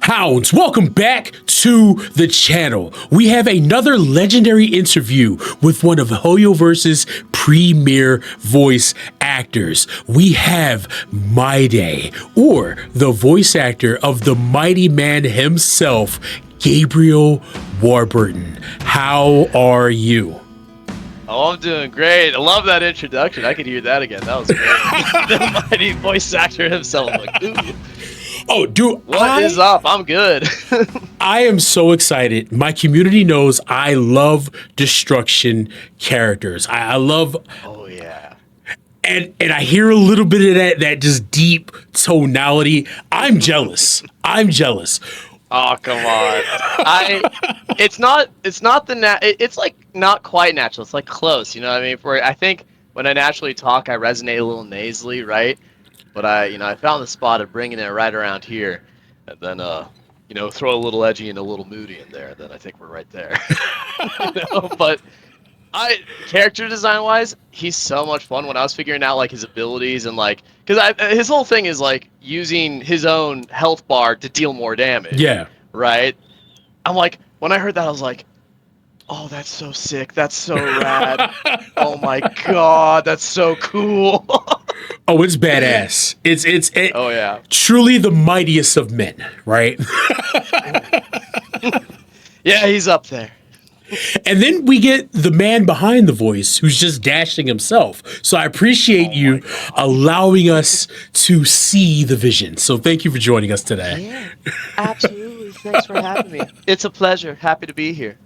Hounds, welcome back to the channel. We have another legendary interview with one of Hoyoverse's premier voice actors. We have mydei, or the voice actor of the mighty man himself, Gabriel Warburton. How are you? Oh, I'm doing great. I love that introduction. I could hear that again. That was great. The mighty voice actor himself. Like, ooh. Oh, dude, What is up? I'm good. I am so excited. My community knows I love destruction characters. I love. Oh yeah. And I hear a little bit of that just deep tonality. I'm jealous. I'm jealous. Oh come on. It's not it's like not quite natural. It's like close. You know what I mean? I think when I naturally talk, I resonate a little nasally, right? But I found the spot of bringing it right around here, and then throw a little edgy and a little moody in there. Then I think we're right there. But character design wise, he's so much fun. When I was figuring out like his abilities and like, because his whole thing is like using his own health bar to deal more damage. Yeah. Right. I'm like, when I heard that, I was like, oh, that's so sick. That's so rad. Oh my god, that's so cool. Oh, it's badass. It's oh yeah, truly the mightiest of men, right? Yeah, he's up there. And then we get the man behind the voice who's just dashing himself. So I appreciate you allowing us to see the vision. So thank you for joining us today. Yeah, absolutely. Thanks for having me. It's a pleasure. Happy to be here.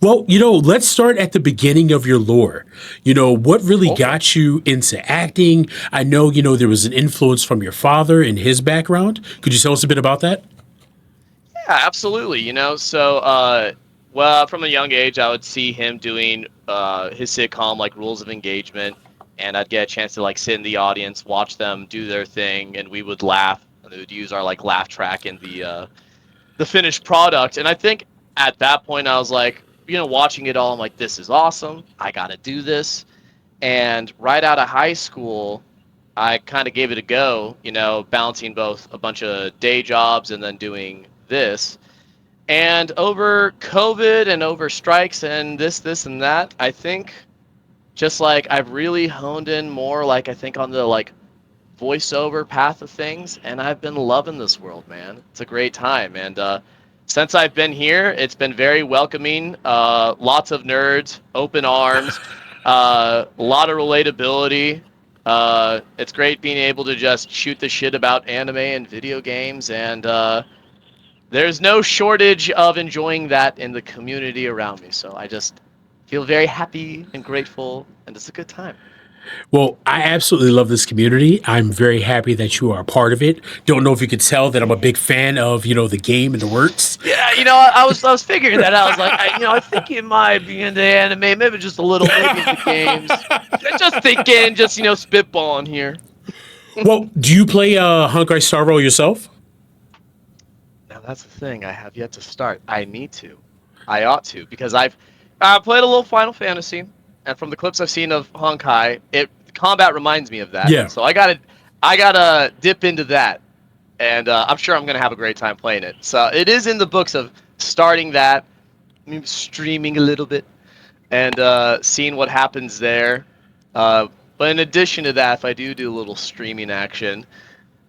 Well, let's start at the beginning of your lore. What really got you into acting? I know, there was an influence from your father and his background. Could you tell us a bit about that? Yeah, absolutely. Well, from a young age, I would see him doing his sitcom, like Rules of Engagement, and I'd get a chance to like sit in the audience, watch them do their thing, and we would laugh. And they would use our like laugh track in the finished product. And I think at that point, I was like, watching it all, I'm like, this is awesome. I got to do this. And right out of high school, I kind of gave it a go, balancing both a bunch of day jobs and then doing this. And over COVID and over strikes and this and that, I think just like I've really honed in more, like I think on the like voiceover path of things, and I've been loving this world, man. It's a great time. And since I've been here, it's been very welcoming. Lots of nerds, open arms, a lot of relatability. It's great being able to just shoot the shit about anime and video games, and there's no shortage of enjoying that in the community around me. So I just feel very happy and grateful, and it's a good time. Well, I absolutely love this community. I'm very happy that you are a part of it. Don't know if you could tell that I'm a big fan of, the game and the works. Yeah, I was figuring that out. I was like, I think it might be into anime, maybe just a little bit into games. Just thinking, spitballing here. Well, do you play Honkai Star Rail yourself? Now that's the thing. I have yet to start. I need to. I ought to, because I've played a little Final Fantasy. And from the clips I've seen of Honkai, combat reminds me of that. Yeah. So I gotta dip into that, and I'm sure I'm gonna have a great time playing it. So it is in the books of starting that, maybe streaming a little bit, and seeing what happens there. But in addition to that, if I do a little streaming action,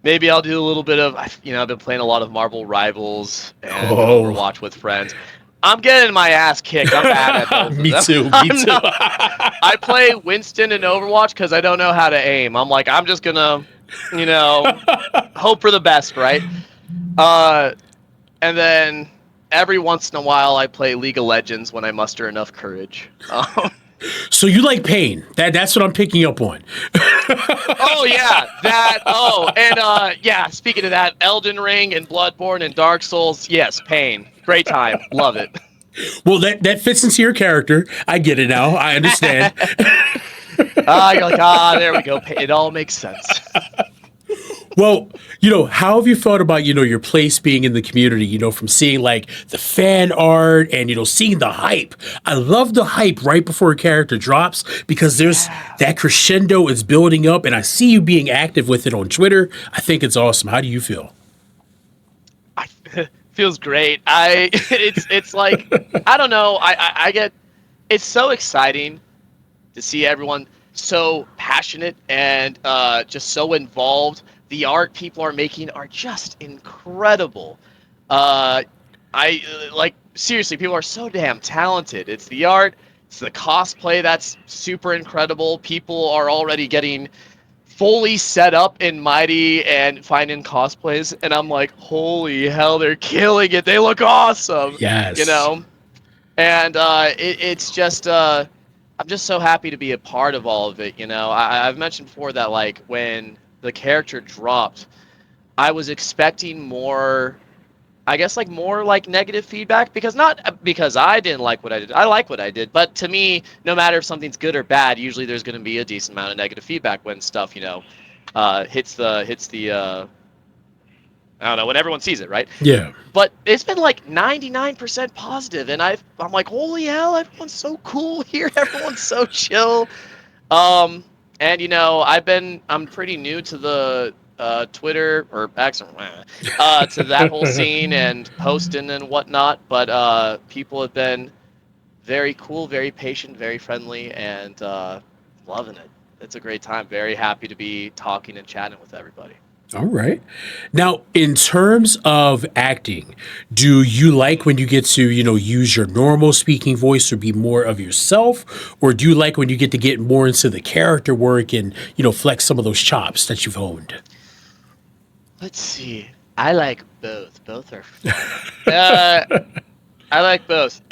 maybe I'll do a little bit of I've been playing a lot of Marvel Rivals and Overwatch with friends. I'm getting my ass kicked. I'm bad at both Me of them. too. Me too. I play Winston in Overwatch because I don't know how to aim. I'm like, I'm just gonna, hope for the best, right? And then every once in a while, I play League of Legends when I muster enough courage. So you like pain? That's what I'm picking up on. Oh yeah, that. Oh, and yeah. Speaking of that, Elden Ring and Bloodborne and Dark Souls. Yes, pain. Great time. Love it. Well, that fits into your character. I get it now. I understand. You're like, there we go. It all makes sense. Well, how have you thought about, your place being in the community, from seeing like the fan art and, seeing the hype. I love the hype right before a character drops because there's that crescendo is building up, and I see you being active with it on Twitter. I think it's awesome. How do you feel? Feels great. It's like, I don't know. I get, it's so exciting to see everyone so passionate and just so involved. The art people are making are just incredible. Uh, I like, seriously, people are so damn talented. It's the art, it's the cosplay that's super incredible. People are already getting fully set up in Mighty and finding cosplays, and I'm like, holy hell, they're killing it. They look awesome, you Yes. know. And it's just I'm just so happy to be a part of all of it. I've mentioned before that like when the character dropped, I was expecting more, I guess, like more like negative feedback, because not because I didn't like what I did. I like what I did, but to me, no matter if something's good or bad, usually there's going to be a decent amount of negative feedback when stuff, hits the I don't know, when everyone sees it, right? Yeah. But it's been like 99% positive, and I'm like, holy hell, everyone's so cool here. Everyone's so chill. Um, and I'm pretty new to the Twitter or X, to that whole scene and posting and whatnot. But people have been very cool, very patient, very friendly, and loving it. It's a great time. Very happy to be talking and chatting with everybody. All right. Now, in terms of acting, do you like when you get to, use your normal speaking voice or be more of yourself? Or do you like when you get more into the character work and, flex some of those chops that you've honed? Let's see. I like both. Both are fun. uh, I like both.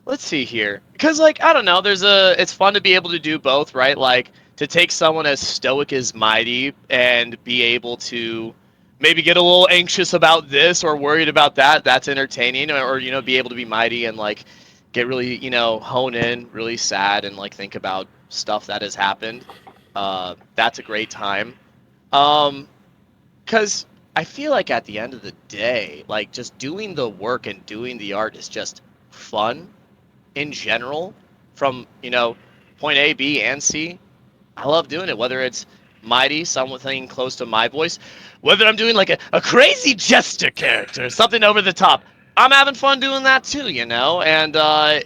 Let's see here, because like, I don't know, it's fun to be able to do both, right? Like, to take someone as stoic as Mighty and be able to maybe get a little anxious about this or worried about that. That's entertaining. Or be able to be Mighty and like get really, hone in, really sad, and like think about stuff that has happened. That's a great time. Because I feel like at the end of the day, like, just doing the work and doing the art is just fun in general, from point A, B, and C. I love doing it, whether it's Mighty, something close to my voice, whether I'm doing like a crazy jester character, something over the top. I'm having fun doing that too, and I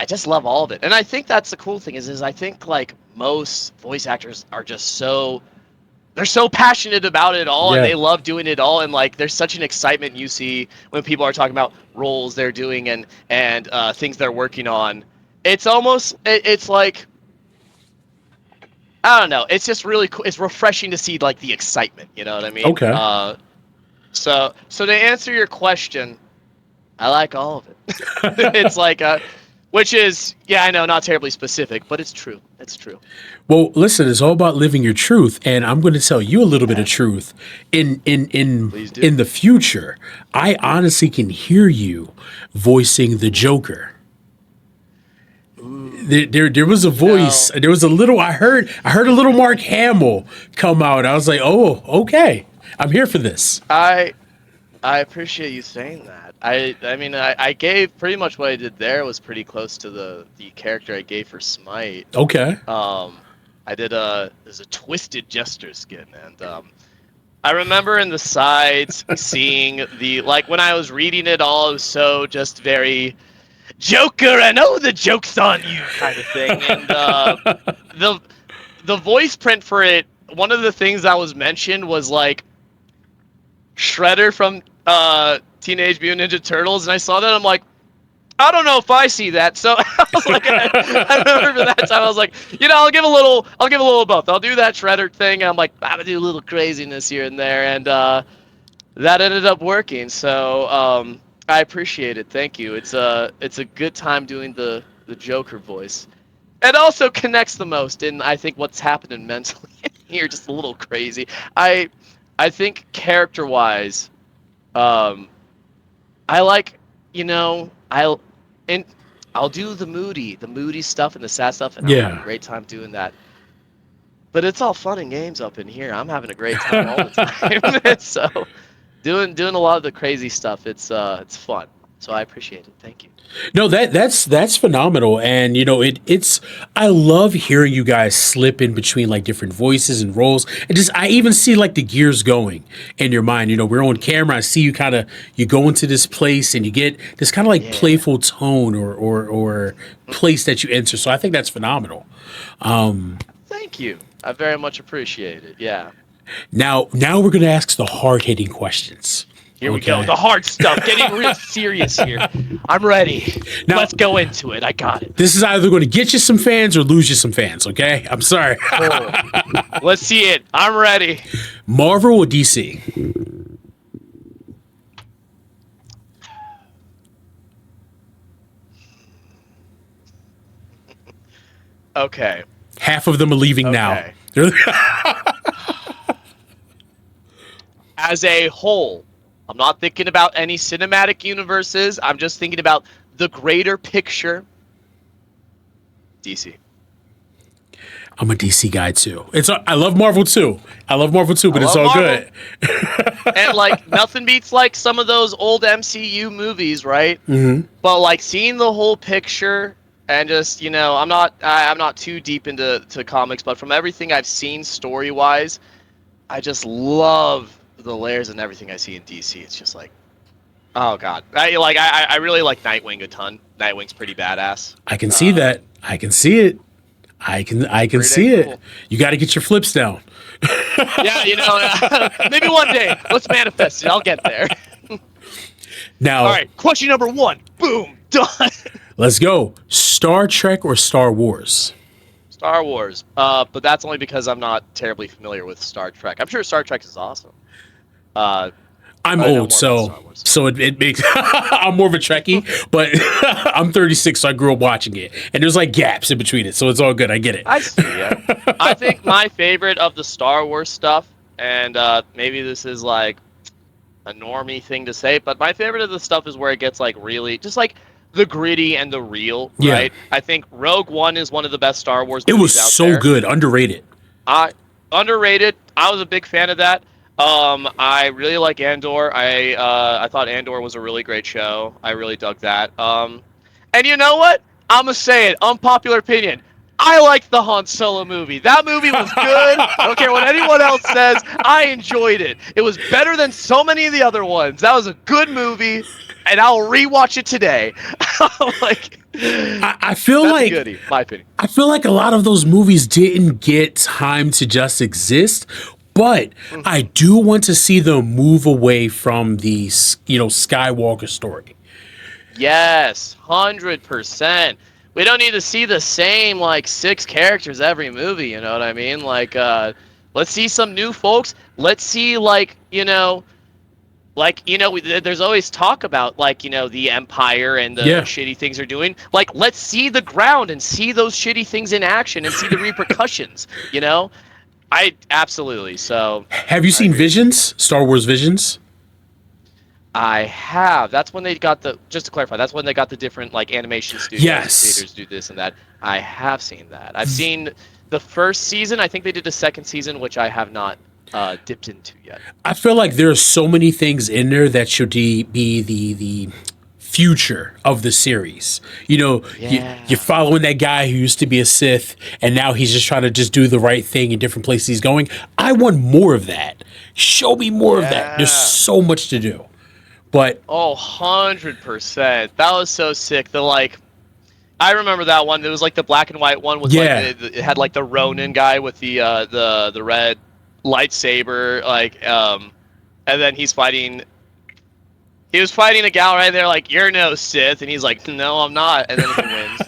just love all of it. And I think that's the cool thing is I think like most voice actors are just they're so passionate about it all, and Yeah. they love doing it all, and like there's such an excitement you see when people are talking about roles they're doing and things they're working on. It's almost it's like, I don't know, it's just really cool. It's refreshing to see like the excitement, you know what I mean? Okay. So to answer your question, I like all of it. It's like which is, yeah, I know, not terribly specific, but it's true. It's true. Well, listen, it's all about living your truth, and I'm going to tell you a little bit of truth. Please do. In the future, I honestly can hear you voicing the Joker. There was a voice. There was a little. I heard a little Mark Hamill come out. I was like, oh, okay, I'm here for this. I appreciate you saying that. I mean, I gave pretty much what I did there was pretty close to the character I gave for Smite. Okay. I did there's a twisted jester skin, and I remember in the sides seeing the, like, when I was reading it all, it was so just very Joker, and oh, the joke's on you kind of thing. And the voice print for it, one of the things that was mentioned was like Shredder from Teenage Mutant Ninja Turtles, and I saw that, I'm like, I don't know if I see that. So I was like, I remember that time I was like, I'll give a little of both. I'll do that Shredder thing, and I'm like, I'm gonna do a little craziness here and there, and that ended up working. So I appreciate it. Thank you. It's a good time doing the Joker voice. It also connects the most in, I think, what's happening mentally here, just a little crazy. I think character-wise, I like, and I'll do the moody stuff and the sad stuff, and I'll have a Yeah. great time doing that. But it's all fun and games up in here. I'm having a great time all the time. So doing a lot of the crazy stuff, it's fun. So I appreciate it. Thank you. No, that's phenomenal, and it's I love hearing you guys slip in between like different voices and roles, and just I even see like the gears going in your mind. We're on camera. I see you you go into this place and you get this kind of like playful tone or place that you enter. So I think that's phenomenal. Thank you. I very much appreciate it. Yeah. Now we're gonna ask the hard hitting questions. Here we go. The hard stuff. Getting real serious here. I'm ready. Now, let's go into it. I got it. This is either going to get you some fans or lose you some fans, okay? I'm sorry. Cool. Let's see it. I'm ready. Marvel or DC? Okay. Half of them are leaving now. As a whole, I'm not thinking about any cinematic universes. I'm just thinking about the greater picture. DC. I'm a DC guy too. I love Marvel too. But it's all Marvel. Good. And like nothing beats like some of those old MCU movies, right? Mm-hmm. But like seeing the whole picture and just I'm not too deep into comics, but from everything I've seen story wise, I just love the layers and everything I see in DC. It's just like, oh god, I really like Nightwing a ton. Nightwing's pretty badass. I can see that. I can see it. I can see cool. It. You got to get your flips down. Yeah, maybe one day. Let's manifest it. I'll get there. Now, all right. Question number 1. Boom. Done. Let's go. Star Trek or Star Wars? Star Wars. But that's only because I'm not terribly familiar with Star Trek. I'm sure Star Trek is awesome. I'm old, so it makes I'm more of a Trekkie, but I'm 36, so I grew up watching it, and there's like gaps in between it, so it's all good. I get it. I see. Yeah. I think my favorite of the Star Wars stuff, and maybe this is like a normie thing to say, but my favorite of the stuff is where it gets like really just like the gritty and the real. Yeah. Right. I think Rogue One is one of the best Star Wars movies out there. It was so good, underrated. Underrated. I was a big fan of that. I really like Andor. I thought Andor was a really great show. I really dug that. And you know what? I'm gonna say it. Unpopular opinion. I liked the Han Solo movie. That movie was good. I don't care what anyone else says. I enjoyed it. It was better than so many of the other ones. That was a good movie, and I'll rewatch it today. I feel like goodie, my opinion. I feel like a lot of those movies didn't get time to just exist. But I do want to see them move away from the Skywalker story. Yes, 100%. We don't need to see the same like 6 characters every movie. You know what I mean? Like, let's see some new folks. Let's see there's always talk about the Empire and the shitty things they're doing. Like, let's see the ground and see those shitty things in action and see the repercussions. I absolutely. So, have you seen Visions? Star Wars Visions? I have. That's when they got just to clarify, that's when they got the different animation studios and theaters do this and that. I have seen that. I've seen the first season. I think they did the second season, which I have not dipped into yet. I feel like there are so many things in there that should be the future of the series. You're following that guy who used to be a Sith, and now he's just trying to just do the right thing in different places he's going. I want more of that. Show me more of that. There's so much to do. But 100%. That was so sick. I remember that one. It was like the black and white one with it had like the Ronin guy with the red lightsaber, and then he's fighting. He was fighting a gal right there, like, you're no Sith, and he's like, no, I'm not, and then he wins.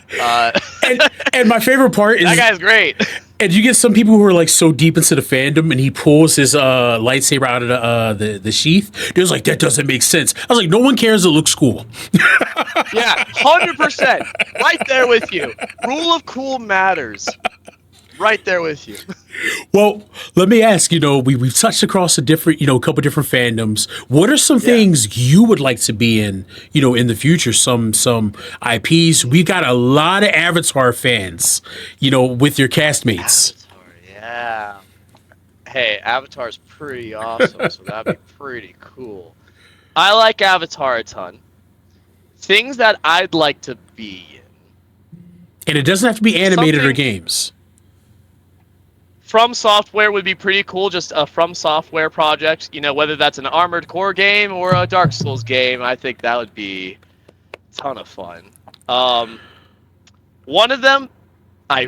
And my favorite part is that guy's great. And you get some people who are like so deep into the fandom, and he pulls his lightsaber out of the sheath. They're like, that doesn't make sense. I was like, no one cares. It looks cool. Yeah, 100%. Right there with you. Rule of cool matters. Right there with you. Well, let me ask, we've touched across a couple different fandoms. What are some things you would like to be in the future? Some IPs. We got a lot of Avatar fans, with your castmates. Avatar, yeah. Hey, Avatar's pretty awesome, so that'd be pretty cool. I like Avatar a ton. things that I'd like to be in. And it doesn't have to be animated or Something- games. From Software would be pretty cool, just a From Software project. Whether that's an Armored Core game or a Dark Souls game, I think that would be a ton of fun. One of them, I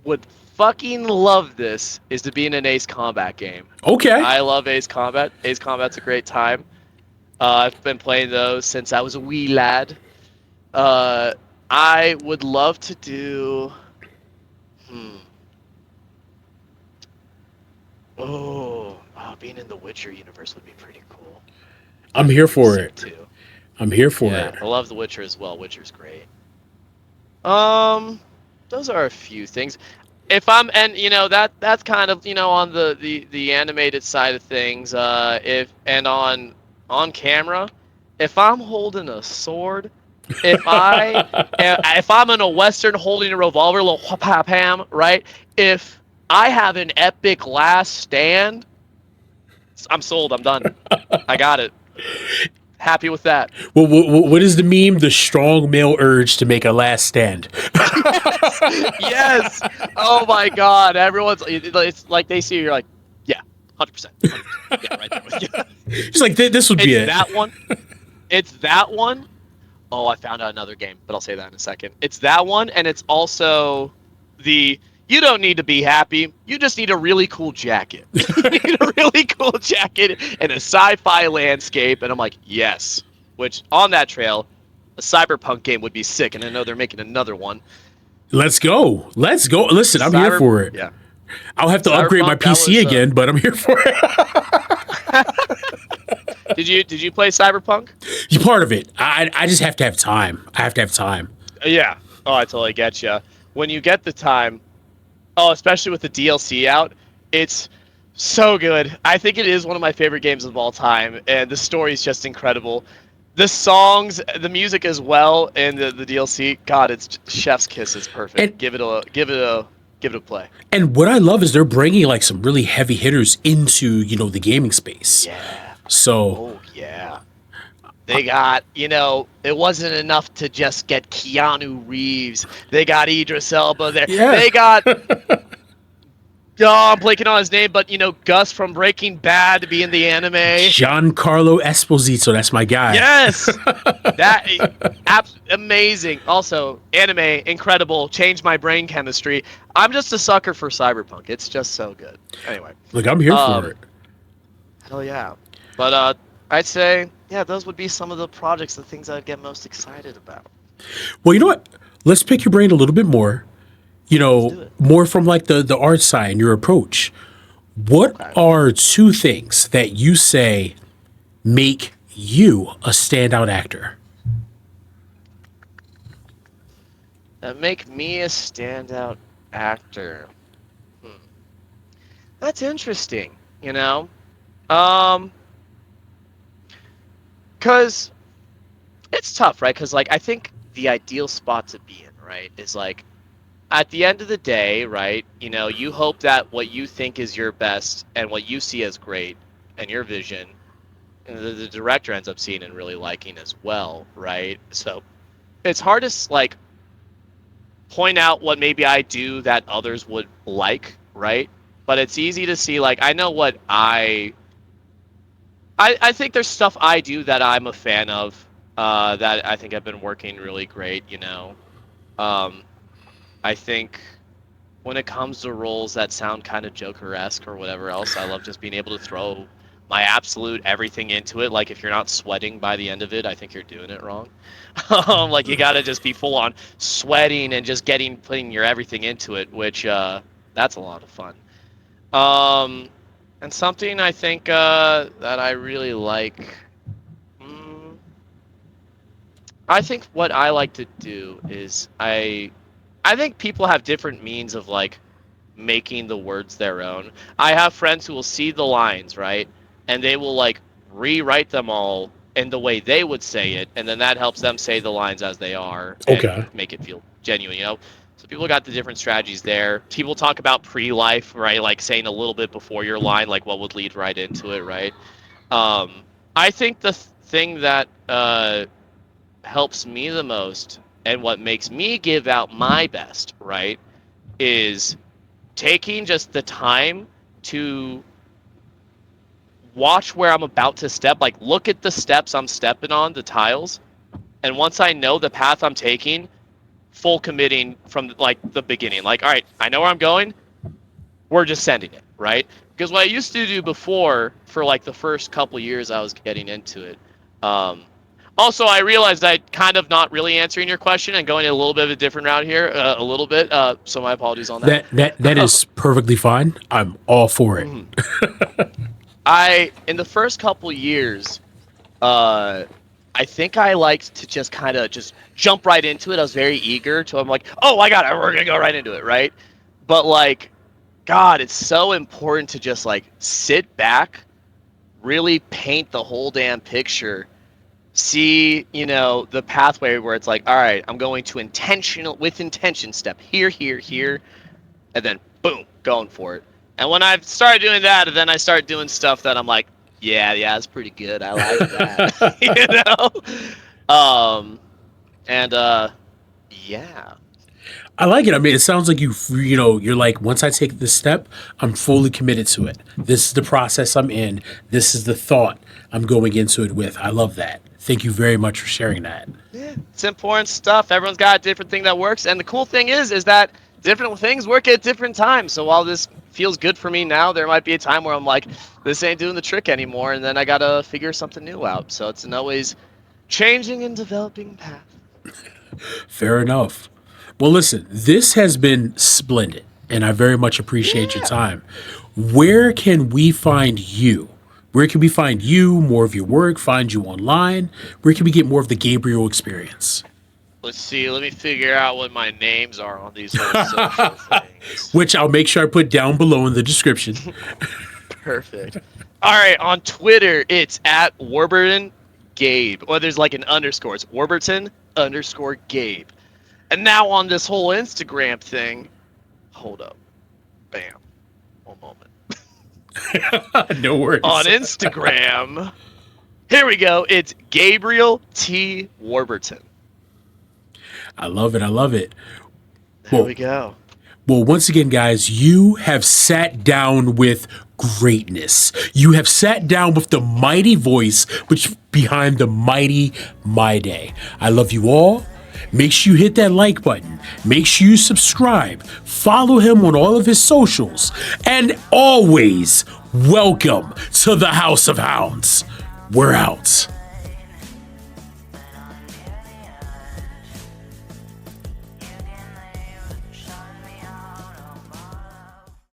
would fucking love this, is to be in an Ace Combat game. Okay. I love Ace Combat. Ace Combat's a great time. I've been playing those since I was a wee lad. I would love to do... being in the Witcher universe would be pretty cool. I'm here for it. Too. I'm here for it. I love the Witcher as well. Witcher's great. Those are a few things. If I'm, and that's kind of on the animated side of things. On camera, if I'm holding a sword, if I'm in a western holding a revolver, little pam, right? If I have an epic last stand, I'm sold. I'm done. I got it. Happy with that. Well, what is the meme? The strong male urge to make a last stand. Yes. Oh my God. It's like they see you, you're like, yeah, 100%. Yeah, right there with you. It's like this would be it. That one. It's that one. Oh, I found out another game, but I'll say that in a second. It's that one, and it's also you don't need to be happy. You just need a really cool jacket. You need a really cool jacket and a sci-fi landscape. And I'm like, yes. Which, on that trail, a cyberpunk game would be sick. And I know they're making another one. Let's go. Listen, I'm here for it. Yeah. I'll have to upgrade my PC again, but I'm here for it. Did you play Cyberpunk? You're part of it. I just have to have time. I have to have time. Yeah. Oh, I totally get you. When you get the time... Oh, especially with the DLC out, it's so good. I think it is one of my favorite games of all time, and the story is just incredible. The songs, the music as well, and the DLC. God, it's chef's kiss. It's perfect. And give it a play. And what I love is they're bringing like some really heavy hitters into the gaming space. Yeah. So. Oh yeah. They got, it wasn't enough to just get Keanu Reeves. They got Idris Elba there. Yeah. They got, I'm blanking on his name, but, Gus from Breaking Bad to be in the anime. Giancarlo Esposito, that's my guy. Yes! Amazing. Also, anime, incredible, changed my brain chemistry. I'm just a sucker for Cyberpunk. It's just so good. Anyway. Look, I'm here for it. Hell yeah. But, I'd say, yeah, those would be some of the projects, the things I'd get most excited about. Well, you know what? Let's pick your brain a little bit more. More from like the art side and your approach. What are two things that you say make you a standout actor? That make me a standout actor. That's interesting, Because it's tough, right? Because, I think the ideal spot to be in, right, is, at the end of the day, right, you hope that what you think is your best and what you see as great and your vision, and the director ends up seeing and really liking as well, right? So it's hard to, point out what maybe I do that others would like, right? But it's easy to see, I know what I think there's stuff I do that I'm a fan of, that I think have been working really great, I think when it comes to roles that sound kind of Joker-esque or whatever else, I love just being able to throw my absolute everything into it. If you're not sweating by the end of it, I think you're doing it wrong. You gotta just be full on sweating and just putting your everything into it, which, that's a lot of fun. And something I think that I really like, I think what I like to do is I think people have different means of making the words their own. I have friends who will see the lines, right, and they will rewrite them all in the way they would say it, and then that helps them say the lines as they are and make it feel genuine, So people got the different strategies there. People talk about pre-life, right? Saying a little bit before your line, what would lead right into it, right? I think the thing that helps me the most and what makes me give out my best, right, is taking just the time to watch where I'm about to step, like look at the steps I'm stepping on, the tiles, and once I know the path I'm taking, full committing from like the beginning. Like, all right, I know where I'm going, we're just sending it, right? Because what I used to do before, for like the first couple years I was getting into it, also I realized I kind of not really answering your question and going a little bit of a different route here, a little bit. So my apologies on that. That is perfectly fine. I'm all for it. In the first couple years, I think I liked to just kind of just jump right into it. I was very eager to. I'm like, oh, I got it. We're gonna go right into it, right? But like, God, it's so important to just like sit back, really paint the whole damn picture, see, the pathway where it's like, all right, I'm going to with intention step here, here, here, and then boom, going for it. And when I've started doing that, and then I start doing stuff that I'm like, yeah, it's pretty good. I like that, yeah. I like it. I mean, it sounds like you're like, once I take this step, I'm fully committed to it. This is the process I'm in. This is the thought I'm going into it with. I love that. Thank you very much for sharing that. Yeah, it's important stuff. Everyone's got a different thing that works. And the cool thing is that different things work at different times. So while this feels good for me now, there might be a time where I'm like, this ain't doing the trick anymore. And then I got to figure something new out. So it's an always changing and developing path. Fair enough. Well, listen, this has been splendid, and I very much appreciate your time. Where can we find you? Where can we find you, more of your work, find you online? Where can we get more of the Gabriel experience? Let's see. Let me figure out what my names are on these whole social things. Which I'll make sure I put down below in the description. Perfect. All right, on Twitter, it's at Warburton Gabe. Well, there's like an underscore. It's Warburton _Gabe. And now on this whole Instagram thing, hold up. Bam. One moment. No worries. On Instagram, here we go. It's Gabriel T. Warburton. I love it. I love it. There we go. Well, once again, guys, you have sat down with greatness. You have sat down with the mighty voice which behind the mighty mydei. I love you all. Make sure you hit that like button. Make sure you subscribe. Follow him on all of his socials. And always welcome to the House of Hounds. We're out.